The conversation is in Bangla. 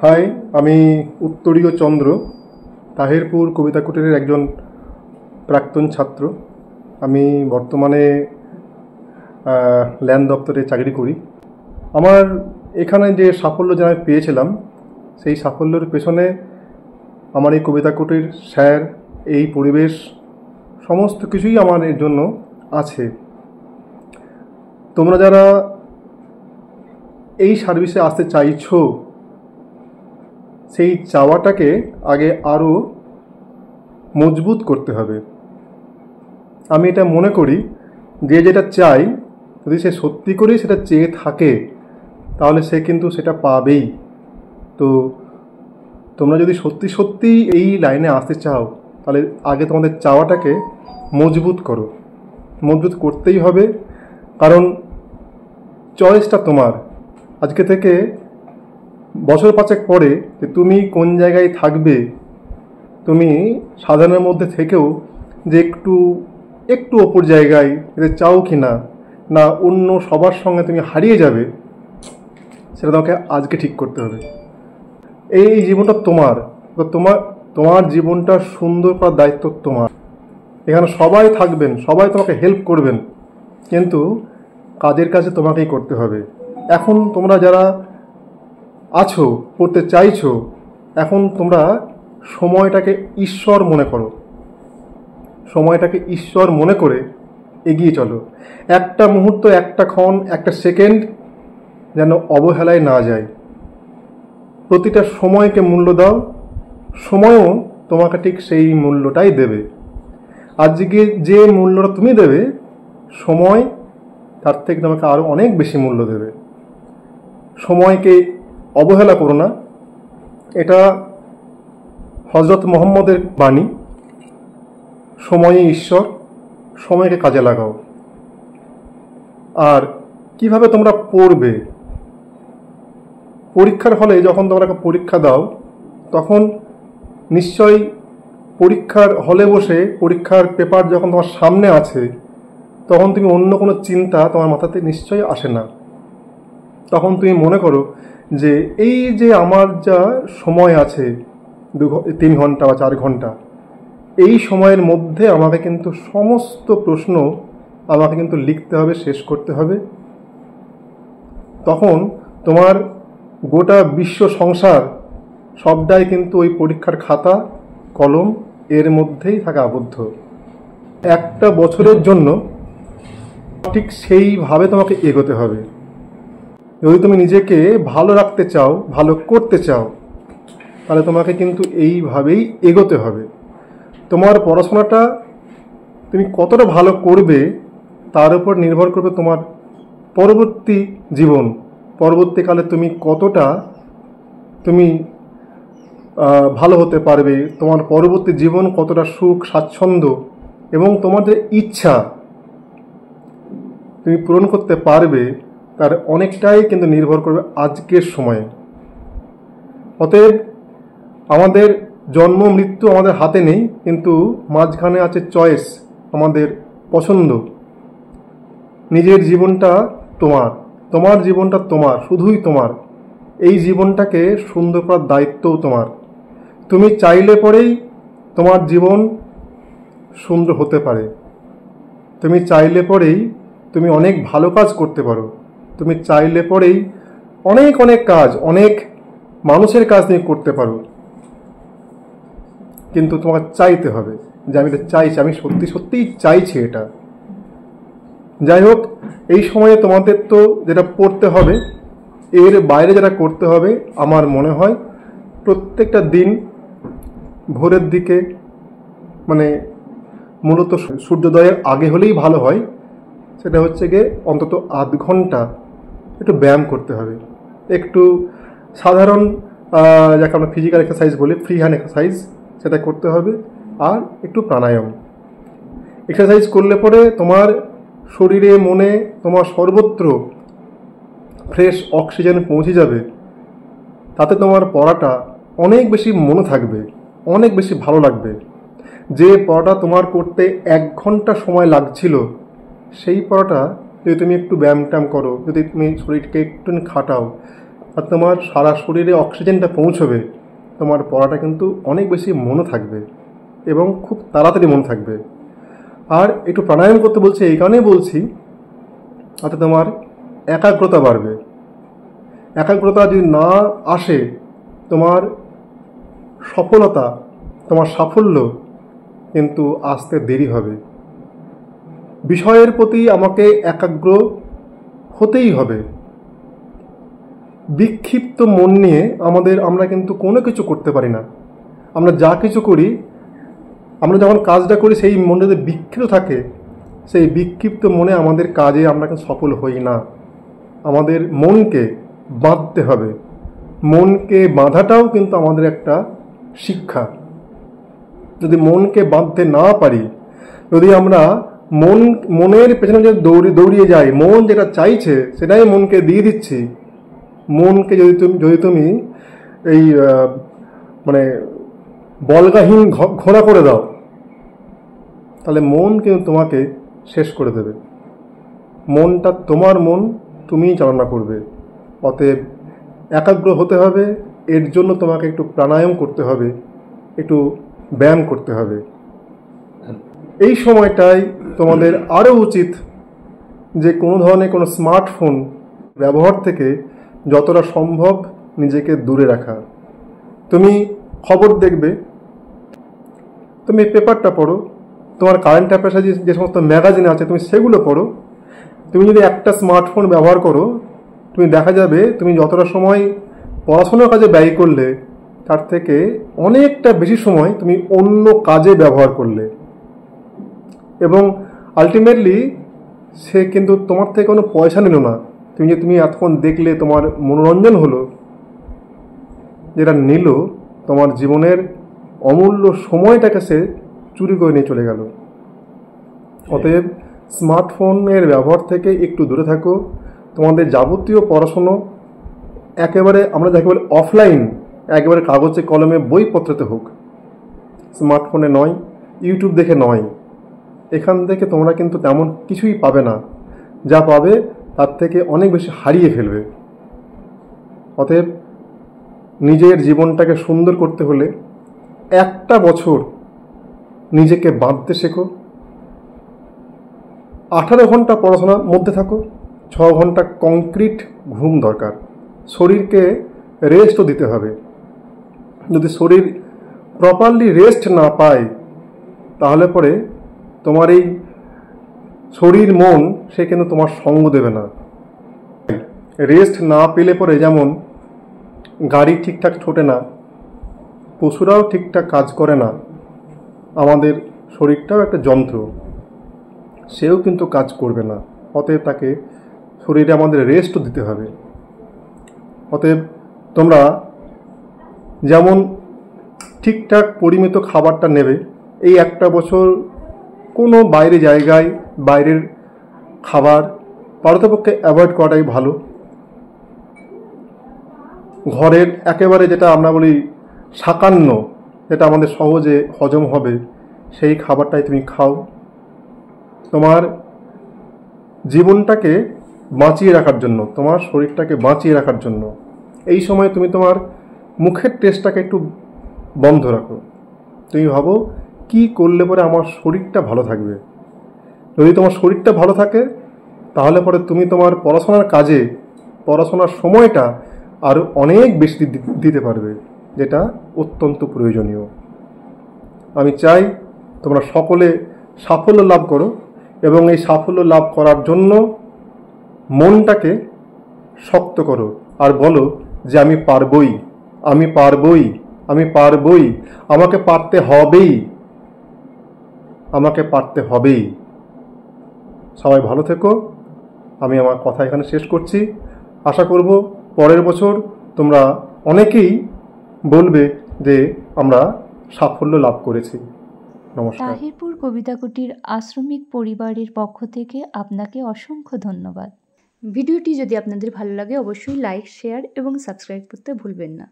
হাই, আমি উত্তরীয় চন্দ্র, তাহিরপুর কবিতা কুটিরের একজন প্রাক্তন ছাত্র। আমি বর্তমানে ল্যান্ড দপ্তরে চাকরি করি। আমার এখানে যে সাফল্য যে আমি পেয়েছিলাম, সেই সাফল্যের পেছনে আমার এই কবিতা কুটির, স্যার, এই পরিবেশ, সমস্ত কিছুই আমার এর জন্য আছে। তোমরা যারা এই সার্ভিসে আসতে চাইছো, সেই চাওয়াটাকে আগে আরও মজবুত করতে হবে। আমি এটা মনে করি, যে যেটা চাই, যদি সে সত্যি করেই সেটা চেয়ে থাকে, তাহলে সে কিন্তু সেটা পাবেই। তো তোমরা যদি সত্যি সত্যিই এই লাইনে আসতে চাও, তাহলে আগে তোমাদের চাওয়াটাকে মজবুত করো। মজবুত করতেই হবে, কারণ চয়েসটা তোমার। আজকে থেকে বছর পাঁচেক পরে যে তুমি কোন জায়গায় থাকবে, তুমি সাধারণের মধ্যে থেকেও যে একটু ওপর জায়গায় যেতে চাও কি না, না অন্য সবার সঙ্গে তুমি হারিয়ে যাবে, সেটা তোমাকে আজকে ঠিক করতে হবে। এই জীবনটা তোমার, তোমার জীবনটা সুন্দর করার দায়িত্ব তোমার। এখানে সবাই থাকবেন, সবাই তোমাকে হেল্প করবেন, কিন্তু কাজের কাছে তোমাকেই করতে হবে। এখন তোমরা যারা আছো, করতে চাইছো, এখন তোমরা সময়টাকে ঈশ্বর মনে করো। সময়টাকে ঈশ্বর মনে করে এগিয়ে চলো। একটা মুহূর্ত, একটা ক্ষণ, একটা সেকেন্ড যেন অবহেলায় না যায়। প্রতিটা সময়কে মূল্য দাও, সময়ও তোমাকে ঠিক সেই মূল্যটাই দেবে। আজকে যে মূল্যটা তুমি দেবে, সময় তার থেকে তোমাকে আরও অনেক বেশি মূল্য দেবে। সময়কে অবহেলা করো না। এটা হযরত মুহাম্মদের বাণী, সময়ে ঈশ্বর, সময়কে কাজে লাগাও। আর কিভাবে তোমরা পড়বে, পরীক্ষার হলে যখন তোমরা পরীক্ষা দাও, তখন নিশ্চয়ই পরীক্ষার হলে বসে পরীক্ষার পেপার যখন তোমার সামনে আছে, তখন তুমি অন্য কোনো চিন্তা তোমার মাথাতে নিশ্চয়ই আসে না। তখন তুমি মনে করো যে এই যে আমার যা সময় আছে, 3 ঘন্টা বা 4 ঘন্টা, এই সময়ের মধ্যে আমাকে কিন্তু সমস্ত প্রশ্ন আমাকে কিন্তু লিখতে হবে, শেষ করতে হবে। তখন তোমার গোটা বিশ্ব সংসার সবটাই কিন্তু ওই পরীক্ষার খাতা, কলম এর মধ্যেই থাকা আবদ্ধ। একটা বছরের জন্য ঠিক সেইভাবে তোমাকে এগোতে হবে। যদি তুমি নিজেকে ভালো রাখতে চাও, ভালো করতে চাও, তাহলে তোমাকে কিন্তু এইভাবেই এগোতে হবে। তোমার পড়াশোনাটা তুমি কতটা ভালো করবে, তার উপর নির্ভর করবে তোমার পরবর্তী জীবন। পরবর্তীকালে তুমি কতটা ভালো হতে পারবে, তোমার পরবর্তী জীবন কতটা সুখ, স্বাচ্ছন্দ্য এবং তোমার যে ইচ্ছা তুমি পূরণ করতে পারবে, তার অনেকটাই কিন্তু নির্ভর করবে আজকের সময়ে। অতএব আমাদের জন্ম মৃত্যু আমাদের হাতে নেই, কিন্তু মাঝখানে আছে চয়েস, আমাদের পছন্দ। নিজের জীবনটা তোমার, তোমার জীবনটা তোমার, শুধুই তোমার। এই জীবনটাকে সুন্দর করার দায়িত্বও তোমার। তুমি চাইলে পরেই তোমার জীবন সুন্দর হতে পারে। তুমি চাইলে পরেই তুমি অনেক ভালো কাজ করতে পারো। তুমি চাইলে পরেই অনেক অনেক কাজ, অনেক মানুষের কাজ তুমি করতে পারো। কিন্তু তোমাকে চাইতে হবে যে আমি এটা চাইছি, আমি সত্যি সত্যিই চাইছি এটা। যাই হোক, এই সময়ে তোমাদের তো যেটা পড়তে হবে, এর বাইরে যেটা করতে হবে, আমার মনে হয় প্রত্যেকটা দিন ভোরের দিকে, মানে মূলত সূর্যোদয়ের আগে হলেই ভালো হয়, সেটা হচ্ছে গিয়ে অন্তত আধ ঘন্টা একটু ব্যায়াম করতে হবে। একটু সাধারণ যাকে আমরা ফিজিক্যাল এক্সারসাইজ বলি, ফ্রি হ্যান্ড এক্সারসাইজ, সেটা করতে হবে। আর একটু প্রাণায়াম এক্সারসাইজ করলে পরে তোমার শরীরে, মনে, তোমার সর্বত্র ফ্রেশ অক্সিজেন পৌঁছে যাবে। তাতে তোমার পড়াটা অনেক বেশি মনে থাকবে, অনেক বেশি ভালো লাগবে। যে পড়াটা তোমার করতে 1 ঘন্টা সময় লাগছিল, সেই পড়াটা যদি তুমি একটু ব্যায়াম ট্যায়াম করো, যদি তুমি শরীরকে একটু খাটাও, আর তোমার সারা শরীরে অক্সিজেনটা পৌঁছবে, তোমার পড়াটা কিন্তু অনেক বেশি মনে থাকবে এবং খুব তাড়াতাড়ি মনে থাকবে। আর একটু প্রাণায়াম করতে বলছি এই কারণেই বলছি, তাতে তোমার একাগ্রতা বাড়বে। একাগ্রতা যদি না আসে, তোমার সফলতা, তোমার সাফল্য কিন্তু আসতে দেরি হবে। বিষয়ের প্রতি আমাকে একাগ্র হতেই হবে। বিক্ষিপ্ত মন নিয়ে আমরা কিন্তু কোনো কিছু করতে পারি না। আমরা যা কিছু করি, আমরা যখন কাজটা করি সেই মনটা যদি বিক্ষিপ্ত থাকে, সেই বিক্ষিপ্ত মনে আমাদের কাজে আমরা কিন্তু সফল হই না। আমাদের মনকে বাঁধতে হবে। মনকে বাঁধাটাও কিন্তু আমাদের একটা শিক্ষা। যদি মনকে বাঁধতে না পারি, যদি আমরা মনের পেছনে যদি দৌড়িয়ে যাই, মন যেটা চাইছে সেটাই মনকে দিয়ে দিচ্ছি, মনকে যদি তুমি এই মানে বলগাহীন ঘোড়া করে দাও, তাহলে মন কিন্তু তোমাকে শেষ করে দেবে। মনটা তোমার মন, তুমিই চালনা করবে। অতএব একাগ্র হতে হবে। এর জন্য তোমাকে একটু প্রাণায়াম করতে হবে, একটু ব্যায়াম করতে হবে। এই সময়টায় তোমাদের আরও উচিত যে কোনো ধরনের কোনো স্মার্টফোন ব্যবহার থেকে যতটা সম্ভব নিজেকে দূরে রাখা। তুমি খবর দেখবে, তুমি পেপারটা পড়ো, তোমার কারেন্ট অ্যাফেয়ার্সে যে সমস্ত ম্যাগাজিন আছে তুমি সেগুলো পড়ো। তুমি যদি একটা স্মার্টফোন ব্যবহার করো, তুমি দেখা যাবে তুমি যতটা সময় পড়াশোনার কাজে ব্যয় করলে তার থেকে অনেকটা বেশি সময় তুমি অন্য কাজে ব্যবহার করলে, এবং আলটিমেটলি সে কিন্তু তোমার থেকে কোনো পয়সা নিল না। তুমি এতক্ষণ দেখলে, তোমার মনোরঞ্জন হলো, যেটা নিল তোমার জীবনের অমূল্য সময়টাকে সে চুরি করে নিয়ে চলে গেল। অতএব স্মার্টফোনের ব্যবহার থেকে একটু দূরে থাকো। তোমাদের যাবতীয় পড়াশুনো একেবারে, আমরা যাকে বলি অফলাইন, একেবারে কাগজে কলমে বইপত্রতে হোক, স্মার্টফোনে নয়, ইউটিউব দেখে নয়। এখান থেকে তোমরা কিন্তু তেমন কিছুই পাবে না, যা পাবে তার থেকে অনেক বেশি হারিয়ে ফেলবে। অতএব নিজের জীবনটাকে সুন্দর করতে হলে একটা বছর নিজেকে বাঁধতে শেখো। 18 ঘন্টা পড়াশোনার মধ্যে থাকো, 6 ঘন্টা কংক্রিট ঘুম দরকার। শরীরকে রেস্টও দিতে হবে। যদি শরীর প্রপারলি রেস্ট না পায়, তাহলে পরে তোমার এই শরীর মন সে কিন্তু তোমার সঙ্গ দেবে না। রেস্ট না পেলে পরে যেমন গাড়ি ঠিকঠাক ছোটে না, পশুরাও ঠিকঠাক কাজ করে না, আমাদের শরীরটাও একটা যন্ত্র, সেও কিন্তু কাজ করবে না। অতএব তাকে শরীরে আমাদের রেস্টও দিতে হবে। অতএব তোমরা যেমন ঠিকঠাক পরিমিত খাবারটা নেবে, এই একটা বছর কোনো বাইরে জায়গায় বাইরের খাবার পারতপক্ষে অ্যাভয়েড করাটাই ভালো। ঘরের একেবারে যেটা আমরা বলি সাকান্ন, যেটা আমাদের সহজে হজম হবে, সেই খাবারটাই তুমি খাও। তোমার জীবনটাকে বাঁচিয়ে রাখার জন্য, তোমার শরীরটাকে বাঁচিয়ে রাখার জন্য এই সময় তুমি তোমার মুখের টেস্টটাকে একটু বন্ধ রাখো। তুমি ভাবো কি করলে পরে আমার শরীরটা ভালো থাকবে। যদি তোমার শরীরটা ভালো থাকে, তাহলে পরে তুমি তোমার পড়াশোনার সময়টা আরও অনেক বেশি দিতে পারবে, যেটা অত্যন্ত প্রয়োজনীয়। আমি চাই তোমরা সকলে সাফল্য লাভ করো, এবং এই সাফল্য লাভ করার জন্য মনটাকে শক্ত করো আর বলো যে আমি পারবই, আমি পারবই, আমি পারবই, আমাকে পারতে হবেই, আমাকে পারতে হবেই। সবাই ভালো থেকো। আমি আমার কথা এখানে শেষ করছি। আশা করব পরের বছর তোমরা অনেকেই বলবে যে আমরা সাফল্য লাভ করেছি। নমস্কার। তাহিরপুর কবিতা কুটির আশ্রমিক পরিবারের পক্ষ থেকে আপনাকে অসংখ্য ধন্যবাদ। ভিডিওটি যদি আপনাদের ভালো লাগে অবশ্যই লাইক, শেয়ার এবং সাবস্ক্রাইব করতে ভুলবেন না।